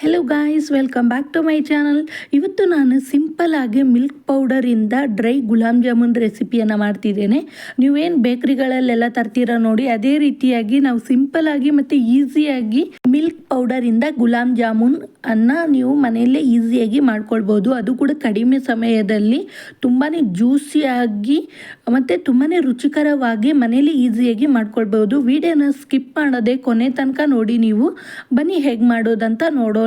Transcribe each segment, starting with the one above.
Hello guys, welcome back to my channel. ಇವತ್ತು ನಾನು simple ಆಗಿ ಮಿಲ್ಕ್ ಪೌಡರಿಂದ ಡ್ರೈ ಗುಲಾಬ್ ಜಾಮೂನ್ ರೆಸಿಪಿಯನ್ನು ಮಾಡ್ತಿದ್ದೇನೆ. ನೀವೇನು ಬೇಕ್ರಿಗಳಲ್ಲೆಲ್ಲ ತರ್ತೀರ ನೋಡಿ, ಅದೇ ರೀತಿಯಾಗಿ ನಾವು ಸಿಂಪಲ್ ಆಗಿ ಮತ್ತು ಈಸಿಯಾಗಿ ಮಿಲ್ಕ್ ಪೌಡರಿಂದ ಗುಲಾಬ್ ಜಾಮೂನ್ ನೀವು ಮನೆಯಲ್ಲೇ ಈಸಿಯಾಗಿ ಮಾಡ್ಕೊಳ್ಬೋದು. ಅದು ಕೂಡ ಕಡಿಮೆ ಸಮಯದಲ್ಲಿ ತುಂಬಾ ಜ್ಯೂಸಿಯಾಗಿ ಮತ್ತು ತುಂಬಾ ರುಚಿಕರವಾಗಿ ಮನೆಯಲ್ಲಿ ಈಸಿಯಾಗಿ ಮಾಡ್ಕೊಳ್ಬೋದು. ವಿಡಿಯೋನ ಸ್ಕಿಪ್ ಮಾಡೋದೇ ಕೊನೆ ತನಕ ನೋಡಿ. ನೀವು ಬನ್ನಿ ಹೇಗೆ ಮಾಡೋದಂತ ನೋಡೋಣ.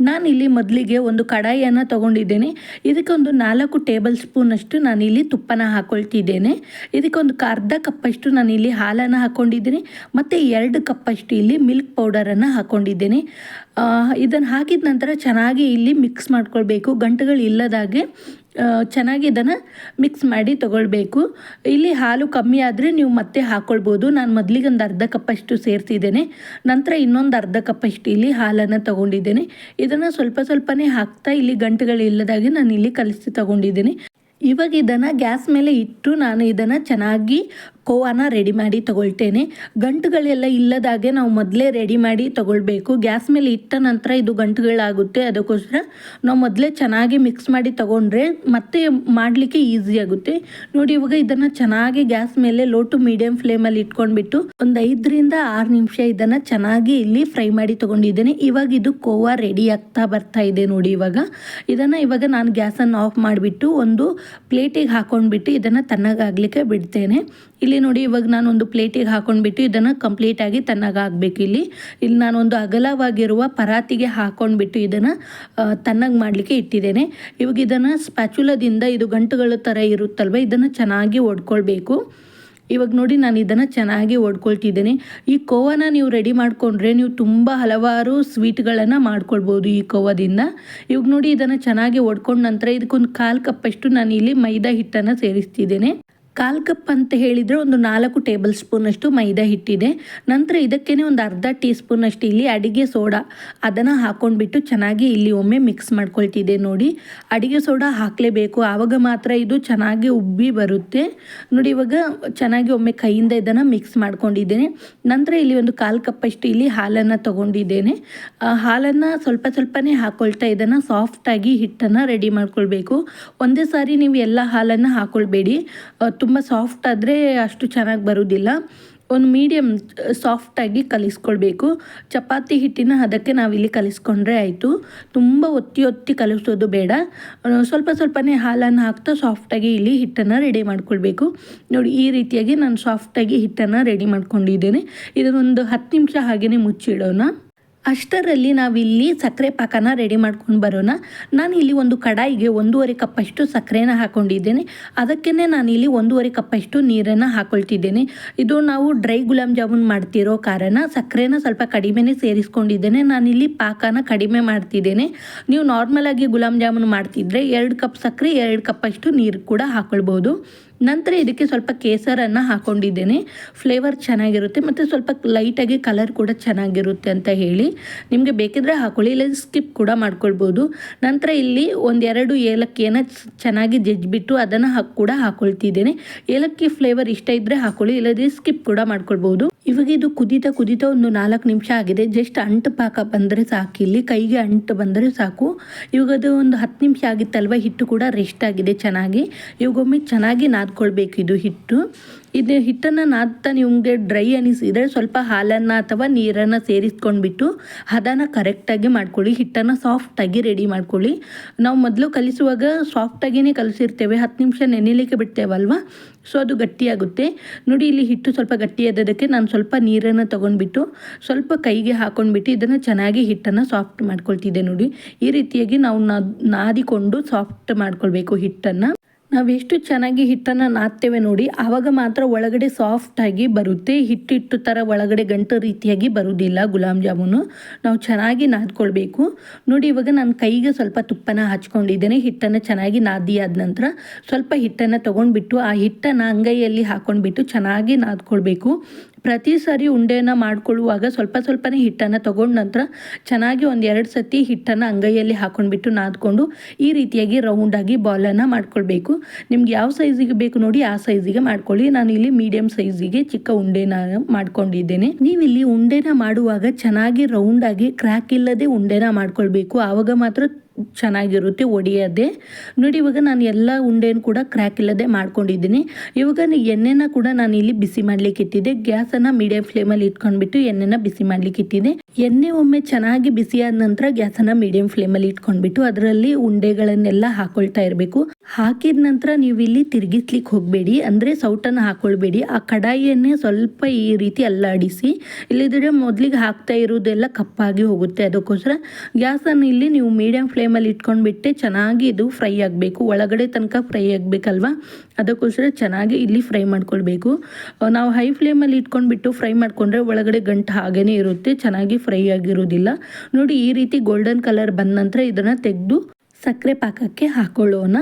ನಾನಿಲ್ಲಿ ಮೊದಲಿಗೆ ಒಂದು ಕಡಾಯಿಯನ್ನು ತಗೊಂಡಿದ್ದೇನೆ. ಇದಕ್ಕೊಂದು 4 ಟೇಬಲ್ ಸ್ಪೂನಷ್ಟು ನಾನಿಲ್ಲಿ ತುಪ್ಪನ ಹಾಕೊಳ್ತಿದ್ದೇನೆ. ಇದಕ್ಕೊಂದು ಅರ್ಧ ಕಪ್ಪಷ್ಟು ನಾನಿಲ್ಲಿ ಹಾಲನ್ನು ಹಾಕ್ಕೊಂಡಿದ್ದೀನಿ ಮತ್ತು 2 ಕಪ್ಪಷ್ಟು ಇಲ್ಲಿ ಮಿಲ್ಕ್ ಪೌಡರನ್ನು ಹಾಕ್ಕೊಂಡಿದ್ದೇನೆ. ಇದನ್ನು ಹಾಕಿದ ನಂತರ ಚೆನ್ನಾಗಿ ಇಲ್ಲಿ ಮಿಕ್ಸ್ ಮಾಡ್ಕೊಳ್ಬೇಕು. ಗಂಟುಗಳು ಇಲ್ಲದಾಗೆ ಚೆನ್ನಾಗಿ ಇದನ್ನು ಮಿಕ್ಸ್ ಮಾಡಿ ತಗೊಳ್ಬೇಕು. ಇಲ್ಲಿ ಹಾಲು ಕಮ್ಮಿ ಆದರೆ ನೀವು ಮತ್ತೆ ಹಾಕ್ಕೊಳ್ಬೋದು. ನಾನು ಮೊದಲಿಗೆ ಒಂದು ಅರ್ಧ ಕಪ್ಪಷ್ಟು ಸೇರಿಸಿದ್ದೇನೆ. ನಂತರ ಇನ್ನೊಂದು ಅರ್ಧ ಕಪ್ಪಷ್ಟು ಇಲ್ಲಿ ಹಾಲನ್ನು ತಗೊಂಡಿದ್ದೇನೆ. ಇದನ್ನು ಸ್ವಲ್ಪನೇ ಹಾಕ್ತಾ ಇಲ್ಲಿ ಗಂಟುಗಳಿಲ್ಲದಾಗೆ ನಾನು ಇಲ್ಲಿ ಕಲಿಸಿ ತಗೊಂಡಿದ್ದೇನೆ. ಇವಾಗ ಇದನ್ನು ಗ್ಯಾಸ್ ಮೇಲೆ ಇಟ್ಟು ನಾನು ಇದನ್ನು ಚೆನ್ನಾಗಿ ಕೋವಾನ ರೆಡಿ ಮಾಡಿ ತಗೊಳ್ತೇನೆ. ಗಂಟುಗಳೆಲ್ಲ ಇಲ್ಲದಾಗೆ ನಾವು ಮೊದಲೇ ರೆಡಿ ಮಾಡಿ ತಗೊಳ್ಬೇಕು. ಗ್ಯಾಸ್ ಮೇಲೆ ಇಟ್ಟ ನಂತರ ಇದು ಗಂಟುಗಳಾಗುತ್ತೆ. ಅದಕ್ಕೋಸ್ಕರ ನಾವು ಮೊದಲೇ ಚೆನ್ನಾಗಿ ಮಿಕ್ಸ್ ಮಾಡಿ ತಗೊಂಡ್ರೆ ಮತ್ತೆ ಮಾಡಲಿಕ್ಕೆ ಈಸಿ ಆಗುತ್ತೆ. ನೋಡಿ, ಇವಾಗ ಇದನ್ನು ಚೆನ್ನಾಗಿ ಗ್ಯಾಸ್ ಮೇಲೆ ಲೋ ಟು ಮೀಡಿಯಂ ಫ್ಲೇಮಲ್ಲಿ ಇಟ್ಕೊಂಡ್ಬಿಟ್ಟು ಒಂದು 5-6 ನಿಮಿಷ ಇದನ್ನು ಚೆನ್ನಾಗಿ ಇಲ್ಲಿ ಫ್ರೈ ಮಾಡಿ ತಗೊಂಡಿದ್ದೇನೆ. ಇವಾಗ ಇದು ಕೋವಾ ರೆಡಿ ಆಗ್ತಾ ಬರ್ತಾ ಇದೆ ನೋಡಿ. ಇವಾಗ ನಾನು ಗ್ಯಾಸನ್ನು ಆಫ್ ಮಾಡಿಬಿಟ್ಟು ಒಂದು ಪ್ಲೇಟಿಗೆ ಹಾಕೊಂಡ್ಬಿಟ್ಟು ಇದನ್ನು ತಣ್ಣಗಾಗಲಿಕ್ಕೆ ಬಿಡ್ತೇನೆ. ಇಲ್ಲಿ ನೋಡಿ, ಇವಾಗ ನಾನು ಒಂದು ಪ್ಲೇಟಿಗೆ ಹಾಕೊಂಡ್ಬಿಟ್ಟು ಇದನ್ನು ಕಂಪ್ಲೀಟಾಗಿ ತಣ್ಣಗಾಗಬೇಕು. ಇಲ್ಲಿ ನಾನೊಂದು ಅಗಲವಾಗಿರುವ ಪರಾತಿಗೆ ಹಾಕೊಂಡ್ಬಿಟ್ಟು ಇದನ್ನು ತಣ್ಣಗೆ ಮಾಡಲಿಕ್ಕೆ ಇಟ್ಟಿದ್ದೇನೆ. ಇವಾಗ ಇದನ್ನು ಸ್ಪ್ಯಾಚುಲದಿಂದ, ಇದು ಗಂಟುಗಳ ಥರ ಇರುತ್ತಲ್ವ, ಇದನ್ನು ಚೆನ್ನಾಗಿ ಒಡ್ಕೊಳ್ಬೇಕು. ಇವಾಗ ನೋಡಿ, ನಾನು ಇದನ್ನು ಚೆನ್ನಾಗಿ ಒಡ್ಕೊಳ್ತಿದ್ದೇನೆ. ಈ ಕೋವಾನ ನೀವು ರೆಡಿ ಮಾಡಿಕೊಂಡ್ರೆ ನೀವು ತುಂಬ ಹಲವಾರು ಸ್ವೀಟ್ಗಳನ್ನು ಮಾಡ್ಕೊಳ್ಬೋದು ಈ ಕೋವಾದಿಂದ. ಇವಾಗ ನೋಡಿ, ಇದನ್ನು ಚೆನ್ನಾಗಿ ಒಡ್ಕೊಂಡ ನಂತರ ಇದಕ್ಕೊಂದು 1/4 ಕಪ್ಪಷ್ಟು ನಾನು ಇಲ್ಲಿ ಮೈದಾ ಹಿಟ್ಟನ್ನು ಸೇರಿಸ್ತಿದ್ದೇನೆ. 1/4 ಕಪ್ ಅಂತ ಹೇಳಿದರೆ ಒಂದು 4 ಟೇಬಲ್ ಸ್ಪೂನಷ್ಟು ಮೈದಾ ಹಿಟ್ಟಿದೆ. ನಂತರ ಇದಕ್ಕೇ ಒಂದು ಅರ್ಧ ಟೀ ಸ್ಪೂನಷ್ಟು ಇಲ್ಲಿ ಅಡಿಗೆ ಸೋಡಾ ಅದನ್ನು ಹಾಕ್ಕೊಂಡ್ಬಿಟ್ಟು ಚೆನ್ನಾಗಿ ಇಲ್ಲಿ ಒಮ್ಮೆ ಮಿಕ್ಸ್ ಮಾಡ್ಕೊಳ್ತಿದ್ದೆ. ನೋಡಿ, ಅಡಿಗೆ ಸೋಡಾ ಹಾಕಲೇಬೇಕು, ಆವಾಗ ಮಾತ್ರ ಇದು ಚೆನ್ನಾಗಿ ಉಬ್ಬಿ ಬರುತ್ತೆ. ನೋಡಿ, ಇವಾಗ ಚೆನ್ನಾಗಿ ಒಮ್ಮೆ ಕೈಯಿಂದ ಇದನ್ನು ಮಿಕ್ಸ್ ಮಾಡ್ಕೊಂಡಿದ್ದೇನೆ. ನಂತರ ಇಲ್ಲಿ ಒಂದು 1/4 ಕಪ್ಪಷ್ಟು ಇಲ್ಲಿ ಹಾಲನ್ನು ತೊಗೊಂಡಿದ್ದೇನೆ. ಹಾಲನ್ನು ಸ್ವಲ್ಪನೇ ಹಾಕ್ಕೊಳ್ತಾ ಇದನ್ನು ಸಾಫ್ಟಾಗಿ ಹಿಟ್ಟನ್ನು ರೆಡಿ ಮಾಡ್ಕೊಳ್ಬೇಕು. ಒಂದೇ ಸಾರಿ ನೀವು ಎಲ್ಲ ಹಾಲನ್ನು ಹಾಕ್ಕೊಳ್ಬೇಡಿ. ತುಂಬ ಸಾಫ್ಟ್ ಆದರೆ ಅಷ್ಟು ಚೆನ್ನಾಗಿ ಬರೋದಿಲ್ಲ. ಒಂದು ಮೀಡಿಯಮ್ ಸಾಫ್ಟಾಗಿ ಕಲಿಸ್ಕೊಳ್ಬೇಕು. ಚಪಾತಿ ಹಿಟ್ಟಿನ ಅದಕ್ಕೆ ನಾವಿಲ್ಲಿ ಕಲಿಸ್ಕೊಂಡ್ರೆ ಆಯಿತು. ತುಂಬ ಒತ್ತಿ ಕಲಿಸೋದು ಬೇಡ. ಸ್ವಲ್ಪನೇ ಹಾಲನ್ನು ಹಾಕ್ತಾ ಸಾಫ್ಟಾಗಿ ಇಲ್ಲಿ ಹಿಟ್ಟನ್ನು ರೆಡಿ ಮಾಡ್ಕೊಳ್ಬೇಕು. ನೋಡಿ, ಈ ರೀತಿಯಾಗಿ ನಾನು ಸಾಫ್ಟಾಗಿ ಹಿಟ್ಟನ್ನು ರೆಡಿ ಮಾಡ್ಕೊಂಡಿದ್ದೇನೆ. ಇದನ್ನೊಂದು 10 ನಿಮಿಷ ಹಾಗೆಯೇ ಮುಚ್ಚಿಡೋಣ. ಅಷ್ಟರಲ್ಲಿ ನಾವಿಲ್ಲಿ ಸಕ್ಕರೆ ಪಾಕನ ರೆಡಿ ಮಾಡ್ಕೊಂಡು ಬರೋಣ. ನಾನು ಇಲ್ಲಿ ಒಂದು ಕಡಾಯಿಗೆ 1.5 ಕಪ್ಪಷ್ಟು ಸಕ್ಕರೆನ ಹಾಕ್ಕೊಂಡಿದ್ದೇನೆ. ಅದಕ್ಕೇ ನಾನಿಲ್ಲಿ 1.5 ಕಪ್ಪಷ್ಟು ನೀರನ್ನು ಹಾಕ್ಕೊಳ್ತಿದ್ದೇನೆ. ಇದು ನಾವು ಡ್ರೈ ಗುಲಾಬ್ ಜಾಮೂನ್ ಮಾಡ್ತಿರೋ ಕಾರಣ ಸಕ್ಕರೆನ ಸ್ವಲ್ಪ ಕಡಿಮೆನೇ ಸೇರಿಸ್ಕೊಂಡಿದ್ದೇನೆ. ನಾನಿಲ್ಲಿ ಪಾಕನ ಕಡಿಮೆ ಮಾಡ್ತಿದ್ದೇನೆ. ನೀವು ನಾರ್ಮಲಾಗಿ ಗುಲಾಬ್ ಜಾಮೂನ್ ಮಾಡ್ತಿದ್ರೆ 2 ಕಪ್ ಸಕ್ಕರೆ 2 ಕಪ್ಪಷ್ಟು ನೀರು ಕೂಡ ಹಾಕ್ಕೊಳ್ಬೋದು. ನಂತರ ಇದಕ್ಕೆ ಸ್ವಲ್ಪ ಕೇಸರನ್ನು ಹಾಕ್ಕೊಂಡಿದ್ದೇನೆ. ಫ್ಲೇವರ್ ಚೆನ್ನಾಗಿರುತ್ತೆ ಮತ್ತು ಸ್ವಲ್ಪ ಲೈಟಾಗಿ ಕಲರ್ ಕೂಡ ಚೆನ್ನಾಗಿರುತ್ತೆ ಅಂತ ಹೇಳಿ. ನಿಮಗೆ ಬೇಕಿದ್ರೆ ಹಾಕ್ಕೊಳ್ಳಿ, ಇಲ್ಲ ಸ್ಕಿಪ್ ಕೂಡ ಮಾಡ್ಕೊಳ್ಬೋದು. ನಂತರ ಇಲ್ಲಿ 1-2 ಏಲಕ್ಕಿಯನ್ನು ಚೆನ್ನಾಗಿ ಜಜ್ಜಿಬಿಟ್ಟು ಅದನ್ನು ಕೂಡ ಹಾಕ್ಕೊಳ್ತಿದ್ದೇನೆ. ಏಲಕ್ಕಿ ಫ್ಲೇವರ್ ಇಷ್ಟ ಇದ್ದರೆ ಹಾಕ್ಕೊಳ್ಳಿ, ಇಲ್ಲದೇ ಸ್ಕಿಪ್ ಕೂಡ ಮಾಡ್ಕೊಳ್ಬೋದು. ಇವಾಗ ಇದು ಕುದೀತಾ ಒಂದು 4 ನಿಮಿಷ ಆಗಿದೆ. ಜಸ್ಟ್ ಅಂಟು ಪಾಕ ಬಂದರೆ ಸಾಕು, ಇಲ್ಲಿ ಕೈಗೆ ಅಂಟು ಬಂದರೆ ಸಾಕು. ಇವಾಗ ಅದು ಒಂದು 10 ನಿಮಿಷ ಆಗಿತ್ತಲ್ವ, ಹಿಟ್ಟು ಕೂಡ ರೆಸ್ಟ್ ಆಗಿದೆ ಚೆನ್ನಾಗಿ. ಇವಾಗೊಮ್ಮೆ ಚೆನ್ನಾಗಿ ನಾದ್ಕೊಳ್ಬೇಕು ಇದು ಹಿಟ್ಟು. ಇದು ಹಿಟ್ಟನ್ನು ನಾದ್ತಾ ನಿಮಗೆ ಡ್ರೈ ಅನಿಸಿದರೆ ಸ್ವಲ್ಪ ಹಾಲನ್ನು ಅಥವಾ ನೀರನ್ನು ಸೇರಿಸ್ಕೊಂಡ್ಬಿಟ್ಟು ಹದನ ಕರೆಕ್ಟಾಗಿ ಮಾಡ್ಕೊಳ್ಳಿ. ಹಿಟ್ಟನ್ನು ಸಾಫ್ಟಾಗಿ ರೆಡಿ ಮಾಡ್ಕೊಳ್ಳಿ. ನಾವು ಮೊದಲು ಕಲಿಸುವಾಗ ಸಾಫ್ಟಾಗಿಯೇ ಕಲಿಸಿರ್ತೇವೆ, 10 ನಿಮಿಷ ನೆನೆಯಲಿಕ್ಕೆ ಬಿಡ್ತೇವಲ್ವ, ಸೊ ಅದು ಗಟ್ಟಿಯಾಗುತ್ತೆ. ನೋಡಿ, ಇಲ್ಲಿ ಹಿಟ್ಟು ಸ್ವಲ್ಪ ಗಟ್ಟಿಯಾದದಕ್ಕೆ ನಾನು ಸ್ವಲ್ಪ ನೀರನ್ನು ತೊಗೊಂಡ್ಬಿಟ್ಟು ಸ್ವಲ್ಪ ಕೈಗೆ ಹಾಕ್ಕೊಂಡ್ಬಿಟ್ಟು ಇದನ್ನು ಚೆನ್ನಾಗಿ ಹಿಟ್ಟನ್ನು ಸಾಫ್ಟ್ ಮಾಡ್ಕೊಳ್ತಿದ್ದೆ. ನೋಡಿ, ಈ ರೀತಿಯಾಗಿ ನಾವು ನಾದಿಕೊಂಡು ಸಾಫ್ಟ್ ಮಾಡ್ಕೊಳ್ಬೇಕು ಹಿಟ್ಟನ್ನು. ನಾವು ಎಷ್ಟು ಚೆನ್ನಾಗಿ ಹಿಟ್ಟನ್ನು ನಾದ್ತೇವೆ ನೋಡಿ, ಆವಾಗ ಮಾತ್ರ ಒಳಗಡೆ ಸಾಫ್ಟಾಗಿ ಬರುತ್ತೆ. ಹಿಟ್ಟು ಥರ ಒಳಗಡೆ ಗಂಟು ರೀತಿಯಾಗಿ ಬರುವುದಿಲ್ಲ ಗುಲಾಬ್ ಜಾಮೂನು. ನಾವು ಚೆನ್ನಾಗಿ ನಾದ್ಕೊಳ್ಬೇಕು. ನೋಡಿ, ಇವಾಗ ನಾನು ಕೈಗೆ ಸ್ವಲ್ಪ ತುಪ್ಪನ ಹಚ್ಕೊಂಡಿದ್ದೇನೆ. ಹಿಟ್ಟನ್ನು ಚೆನ್ನಾಗಿ ನಾದಿ ಆದ ನಂತರ ಸ್ವಲ್ಪ ಹಿಟ್ಟನ್ನು ತೊಗೊಂಡ್ಬಿಟ್ಟು ಆ ಹಿಟ್ಟನ್ನು ಅಂಗೈಯಲ್ಲಿ ಹಾಕ್ಕೊಂಡ್ಬಿಟ್ಟು ಚೆನ್ನಾಗಿ ನಾದ್ಕೊಳ್ಬೇಕು. ಪ್ರತಿ ಸಾರಿ ಉಂಡೆನ ಮಾಡ್ಕೊಳ್ಳುವಾಗ ಸ್ವಲ್ಪನೇ ಹಿಟ್ಟನ್ನು ತಗೊಂಡ ನಂತರ ಚೆನ್ನಾಗಿ ಒಂದು 2 ಸತಿ ಹಿಟ್ಟನ್ನು ಅಂಗೈಯಲ್ಲಿ ಹಾಕೊಂಡ್ಬಿಟ್ಟು ನಾದ್ಕೊಂಡು ಈ ರೀತಿಯಾಗಿ ರೌಂಡಾಗಿ ಬಾಲನ್ನು ಮಾಡ್ಕೊಳ್ಬೇಕು. ನಿಮ್ಗೆ ಯಾವ ಸೈಜಿಗೆ ಬೇಕು ನೋಡಿ ಆ ಸೈಜಿಗೆ ಮಾಡ್ಕೊಳ್ಳಿ. ನಾನು ಇಲ್ಲಿ ಮೀಡಿಯಂ ಸೈಜಿಗೆ ಚಿಕ್ಕ ಉಂಡೆನ ಮಾಡ್ಕೊಂಡಿದ್ದೇನೆ. ನೀವಿಲ್ಲಿ ಉಂಡೆನ ಮಾಡುವಾಗ ಚೆನ್ನಾಗಿ ರೌಂಡಾಗಿ ಕ್ರ್ಯಾಕ್ ಇಲ್ಲದೆ ಉಂಡೆನ ಮಾಡ್ಕೊಳ್ಬೇಕು. ಆವಾಗ ಮಾತ್ರ ಚೆನ್ನಾಗಿರುತ್ತೆ ಒಡೆಯದೆ. ನೋಡಿ ಇವಾಗ ನಾನು ಎಲ್ಲ ಉಂಡೆನೂ ಕೂಡ ಕ್ರ್ಯಾಕ್ ಇಲ್ಲದೆ ಮಾಡ್ಕೊಂಡಿದ್ದೀನಿ. ಇವಾಗ ಎಣ್ಣೆನ ಕೂಡ ನಾನು ಇಲ್ಲಿ ಬಿಸಿ ಮಾಡ್ಲಿಕ್ಕೆ ಇಟ್ಟಿದ್ದೆ. ಗ್ಯಾಸನ್ನು ಮೀಡಿಯಂ ಫ್ಲೇಮಲ್ಲಿ ಇಟ್ಕೊಂಡ್ಬಿಟ್ಟು ಎಣ್ಣೆನ ಬಿಸಿ ಮಾಡ್ಲಿಕ್ಕೆ ಇಟ್ಟಿದ್ದೆ. ಎಣ್ಣೆ ಒಮ್ಮೆ ಚೆನ್ನಾಗಿ ಬಿಸಿಯಾದ ನಂತರ ಗ್ಯಾಸನ್ನು ಮೀಡಿಯಂ ಫ್ಲೇಮಲ್ಲಿ ಇಟ್ಕೊಂಡ್ಬಿಟ್ಟು ಅದರಲ್ಲಿ ಉಂಡೆಗಳನ್ನೆಲ್ಲ ಹಾಕೊಳ್ತಾ ಇರಬೇಕು. ಹಾಕಿದ ನಂತರ ನೀವು ಇಲ್ಲಿ ತಿರುಗಿಸ್ಲಿಕ್ಕೆ ಹೋಗಬೇಡಿ, ಅಂದರೆ ಸೌಟನ್ನು ಹಾಕೊಳ್ಬೇಡಿ. ಆ ಕಡಾಯಿಯನ್ನೇ ಸ್ವಲ್ಪ ಈ ರೀತಿ ಅಲ್ಲಾಡಿಸಿ, ಇಲ್ಲಿದ್ರೆ ಮೊದಲಿಗೆ ಹಾಕ್ತಾ ಇರೋದೆಲ್ಲ ಕಪ್ಪಾಗಿ ಹೋಗುತ್ತೆ. ಅದಕ್ಕೋಸ್ಕರ ಗ್ಯಾಸನ್ನು ಇಲ್ಲಿ ನೀವು ಮೀಡಿಯಂ ಫ್ಲೇಮಲ್ಲಿ ಇಟ್ಕೊಂಡ್ಬಿಟ್ಟೆ ಚೆನ್ನಾಗಿ ಇದು ಫ್ರೈ ಆಗಬೇಕು, ಒಳಗಡೆ ತನಕ ಫ್ರೈ ಆಗಬೇಕಲ್ವ. ಅದಕ್ಕೋಸ್ಕರ ಚೆನ್ನಾಗಿ ಇಲ್ಲಿ ಫ್ರೈ ಮಾಡ್ಕೊಳ್ಬೇಕು. ನಾವು ಹೈ ಫ್ಲೇಮಲ್ಲಿ ಇಟ್ಕೊಂಡ್ಬಿಟ್ಟು ಫ್ರೈ ಮಾಡಿಕೊಂಡ್ರೆ ಒಳಗಡೆ ಗಂಟು ಹಾಗೇ ಇರುತ್ತೆ, ಚೆನ್ನಾಗಿ ಫ್ರೈ ಆಗಿರೋದಿಲ್ಲ. ನೋಡಿ ಈ ರೀತಿ ಗೋಲ್ಡನ್ ಕಲರ್ ಬಂದ ನಂತರ ಇದನ್ನು ತೆಗೆದು ಸಕ್ಕರೆ ಪಾಕಕ್ಕೆ ಹಾಕೊಳ್ಳೋಣ.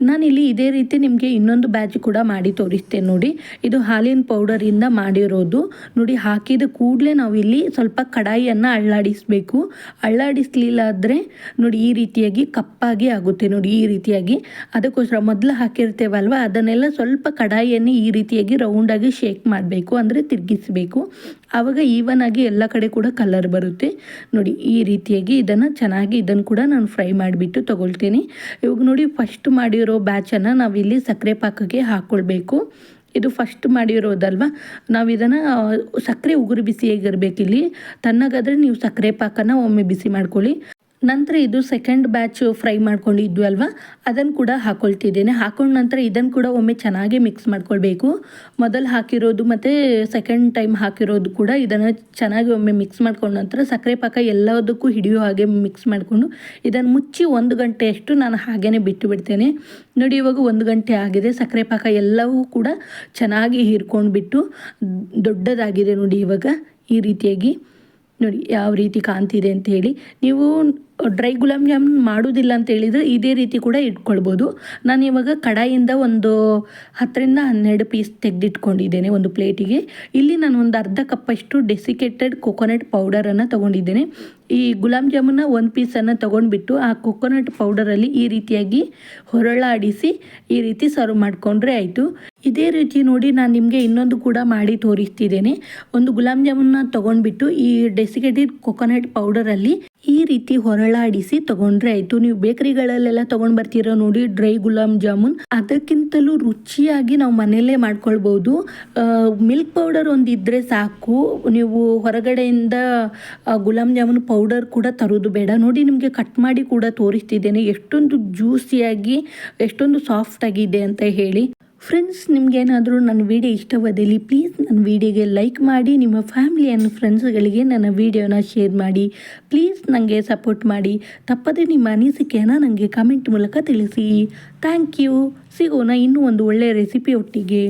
ನಾನಿಲ್ಲಿ ಇದೇ ರೀತಿ ನಿಮಗೆ ಇನ್ನೊಂದು ಬ್ಯಾಚ್ ಕೂಡ ಮಾಡಿ ತೋರಿಸ್ತೇನೆ ನೋಡಿ. ಇದು ಹಾಲಿನ ಪೌಡರಿಂದ ಮಾಡಿರೋದು. ನೋಡಿ ಹಾಕಿದ ಕೂಡಲೇ ನಾವಿಲ್ಲಿ ಸ್ವಲ್ಪ ಕಡಾಯಿಯನ್ನು ಅಳ್ಳಾಡಿಸಬೇಕು. ಅಳ್ಳಾಡಿಸ್ಲಿಲ್ಲ ಆದರೆ ನೋಡಿ ಈ ರೀತಿಯಾಗಿ ಕಪ್ಪಾಗಿ ಆಗುತ್ತೆ ನೋಡಿ ಈ ರೀತಿಯಾಗಿ. ಅದಕ್ಕೋಸ್ಕರ ಮೊದಲು ಹಾಕಿರ್ತೇವಲ್ವ ಅದನ್ನೆಲ್ಲ ಸ್ವಲ್ಪ ಕಡಾಯಿಯನ್ನು ಈ ರೀತಿಯಾಗಿ ರೌಂಡಾಗಿ ಶೇಕ್ ಮಾಡಬೇಕು, ಅಂದರೆ ತಿರುಗಿಸಬೇಕು. ಆವಾಗ ಈವನ್ ಆಗಿ ಎಲ್ಲ ಕಡೆ ಕೂಡ ಕಲರ್ ಬರುತ್ತೆ. ನೋಡಿ ಈ ರೀತಿಯಾಗಿ ಇದನ್ನು ಕೂಡ ನಾನು ಫ್ರೈ ಮಾಡಿಬಿಟ್ಟು ತಗೊಳ್ತೀನಿ. ಇವಾಗ ನೋಡಿ ಫಸ್ಟ್ ಮಾಡಿರೋ ಬ್ಯಾಚನ್ನು ನಾವಿಲ್ಲಿ ಸಕ್ಕರೆ ಪಾಕಕ್ಕೆ ಹಾಕ್ಕೊಳ್ಬೇಕು. ಇದು ಫಸ್ಟ್ ಮಾಡಿರೋದಲ್ವ, ನಾವು ಇದನ್ನು ಸಕ್ಕರೆ ಉಗುರು ಬಿಸಿಯಾಗಿರಬೇಕಿಲ್ಲಿ. ತಣ್ಣಗಾದರೆ ನೀವು ಸಕ್ಕರೆ ಪಾಕನ ಒಮ್ಮೆ ಬಿಸಿ ಮಾಡ್ಕೊಳ್ಳಿ. ನಂತರ ಇದು ಸೆಕೆಂಡ್ ಬ್ಯಾಚ್ ಫ್ರೈ ಮಾಡ್ಕೊಂಡಿದ್ವಿ ಅಲ್ವಾ, ಅದನ್ನು ಕೂಡ ಹಾಕ್ಕೊಳ್ತಿದ್ದೇನೆ. ಹಾಕೊಂಡ ನಂತರ ಇದನ್ನು ಕೂಡ ಒಮ್ಮೆ ಚೆನ್ನಾಗಿ ಮಿಕ್ಸ್ ಮಾಡ್ಕೊಳ್ಬೇಕು. ಮೊದಲು ಹಾಕಿರೋದು ಮತ್ತು ಸೆಕೆಂಡ್ ಟೈಮ್ ಹಾಕಿರೋದು ಕೂಡ ಇದನ್ನು ಚೆನ್ನಾಗಿ ಒಮ್ಮೆ ಮಿಕ್ಸ್ ಮಾಡ್ಕೊಂಡ ನಂತರ ಸಕ್ಕರೆ ಪಾಕ ಎಲ್ಲದಕ್ಕೂ ಹಿಡಿಯೋ ಹಾಗೆ ಮಿಕ್ಸ್ ಮಾಡಿಕೊಂಡು ಇದನ್ನು ಮುಚ್ಚಿ 1 ಗಂಟೆಯಷ್ಟು ನಾನು ಹಾಗೇ ಬಿಟ್ಟು ಬಿಡ್ತೇನೆ. ನೋಡಿ ಇವಾಗ 1 ಗಂಟೆ ಆಗಿದೆ. ಸಕ್ಕರೆ ಪಾಕ ಎಲ್ಲವೂ ಕೂಡ ಚೆನ್ನಾಗಿ ಹೀರ್ಕೊಂಡ್ಬಿಟ್ಟು ದೊಡ್ಡದಾಗಿದೆ ನೋಡಿ. ಇವಾಗ ಈ ರೀತಿಯಾಗಿ ನೋಡಿ ಯಾವ ರೀತಿ ಕಾಣ್ತಿದೆ ಅಂತ ಹೇಳಿ. ನೀವು ಡ್ರೈ ಗುಲಾಬ್ ಜಾಮೂನ್ ಮಾಡೋದಿಲ್ಲ ಅಂತ ಹೇಳಿದರೆ ಇದೇ ರೀತಿ ಕೂಡ ಇಟ್ಕೊಳ್ಬೋದು. ನಾನು ಇವಾಗ ಕಡಾಯಿಂದ ಒಂದು 10ರಿಂದ 12 ಪೀಸ್ ತೆಗೆದಿಟ್ಕೊಂಡಿದ್ದೇನೆ ಒಂದು ಪ್ಲೇಟಿಗೆ. ಇಲ್ಲಿ ನಾನು ಒಂದು ಅರ್ಧ ಕಪ್ಪಷ್ಟು ಡೆಸಿಕೇಟೆಡ್ ಕೊಕೊನಟ್ ಪೌಡರನ್ನು ತೊಗೊಂಡಿದ್ದೇನೆ. ಈ ಗುಲಾಬ್ ಜಾಮೂನ 1 ಪೀಸನ್ನು ತೊಗೊಂಡ್ಬಿಟ್ಟು ಆ ಕೊಕೊನಟ್ ಪೌಡರಲ್ಲಿ ಈ ರೀತಿಯಾಗಿ ಹೊರಳಾಡಿಸಿ ಈ ರೀತಿ ಸರ್ವ್ ಮಾಡಿಕೊಂಡ್ರೆ ಆಯಿತು. ಇದೇ ರೀತಿ ನೋಡಿ ನಾನು ನಿಮಗೆ ಇನ್ನೊಂದು ಕೂಡ ಮಾಡಿ ತೋರಿಸ್ತಿದ್ದೇನೆ. ಒಂದು ಗುಲಾಬ್ ಜಾಮೂನ್ನ ತೊಗೊಂಡ್ಬಿಟ್ಟು ಈ ಡೆಸಿಕೇಟೆಡ್ ಕೊಕೊನಟ್ ಪೌಡರಲ್ಲಿ ಈ ರೀತಿ ಹೊರಳಾಡಿಸಿ ತೊಗೊಂಡ್ರೆ ಆಯಿತು. ನೀವು ಬೇಕರಿಗಳಲ್ಲೆಲ್ಲ ತೊಗೊಂಡು ಬರ್ತೀರೋ ನೋಡಿ ಡ್ರೈ ಗುಲಾಬ್ ಜಾಮೂನ್, ಅದಕ್ಕಿಂತಲೂ ರುಚಿಯಾಗಿ ನಾವು ಮನೆಯಲ್ಲೇ ಮಾಡ್ಕೊಳ್ಬೋದು. ಮಿಲ್ಕ್ ಪೌಡರ್ ಒಂದಿದ್ದರೆ ಸಾಕು, ನೀವು ಹೊರಗಡೆಯಿಂದ ಗುಲಾಬ್ ಜಾಮೂನ್ ಪೌಡರ್ ಕೂಡ ತರೋದು ಬೇಡ. ನೋಡಿ ನಿಮಗೆ ಕಟ್ ಮಾಡಿ ಕೂಡ ತೋರಿಸ್ತಿದ್ದೇನೆ ಎಷ್ಟೊಂದು ಜ್ಯೂಸಿಯಾಗಿ ಎಷ್ಟೊಂದು ಸಾಫ್ಟಾಗಿದೆ ಅಂತ ಹೇಳಿ. ಫ್ರೆಂಡ್ಸ್, ನಿಮಗೇನಾದರೂ ನನ್ನ ವಿಡಿಯೋ ಇಷ್ಟವಾದಲ್ಲಿ ಪ್ಲೀಸ್ ನನ್ನ ವಿಡಿಯೋಗೆ ಲೈಕ್ ಮಾಡಿ, ನಿಮ್ಮ ಫ್ಯಾಮಿಲಿ ಆ್ಯಂಡ್ ಫ್ರೆಂಡ್ಸ್ಗಳಿಗೆ ನನ್ನ ವಿಡಿಯೋನ ಶೇರ್ ಮಾಡಿ. ಪ್ಲೀಸ್ ನನಗೆ ಸಪೋರ್ಟ್ ಮಾಡಿ. ತಪ್ಪದೇ ನಿಮ್ಮ ಅನಿಸಿಕೆಯನ್ನು ನನಗೆ ಕಮೆಂಟ್ ಮೂಲಕ ತಿಳಿಸಿ. Thank you. ಸಿಗೋಣ ಇನ್ನೂ ಒಂದು ಒಳ್ಳೆಯ ರೆಸಿಪಿ ಒಟ್ಟಿಗೆ.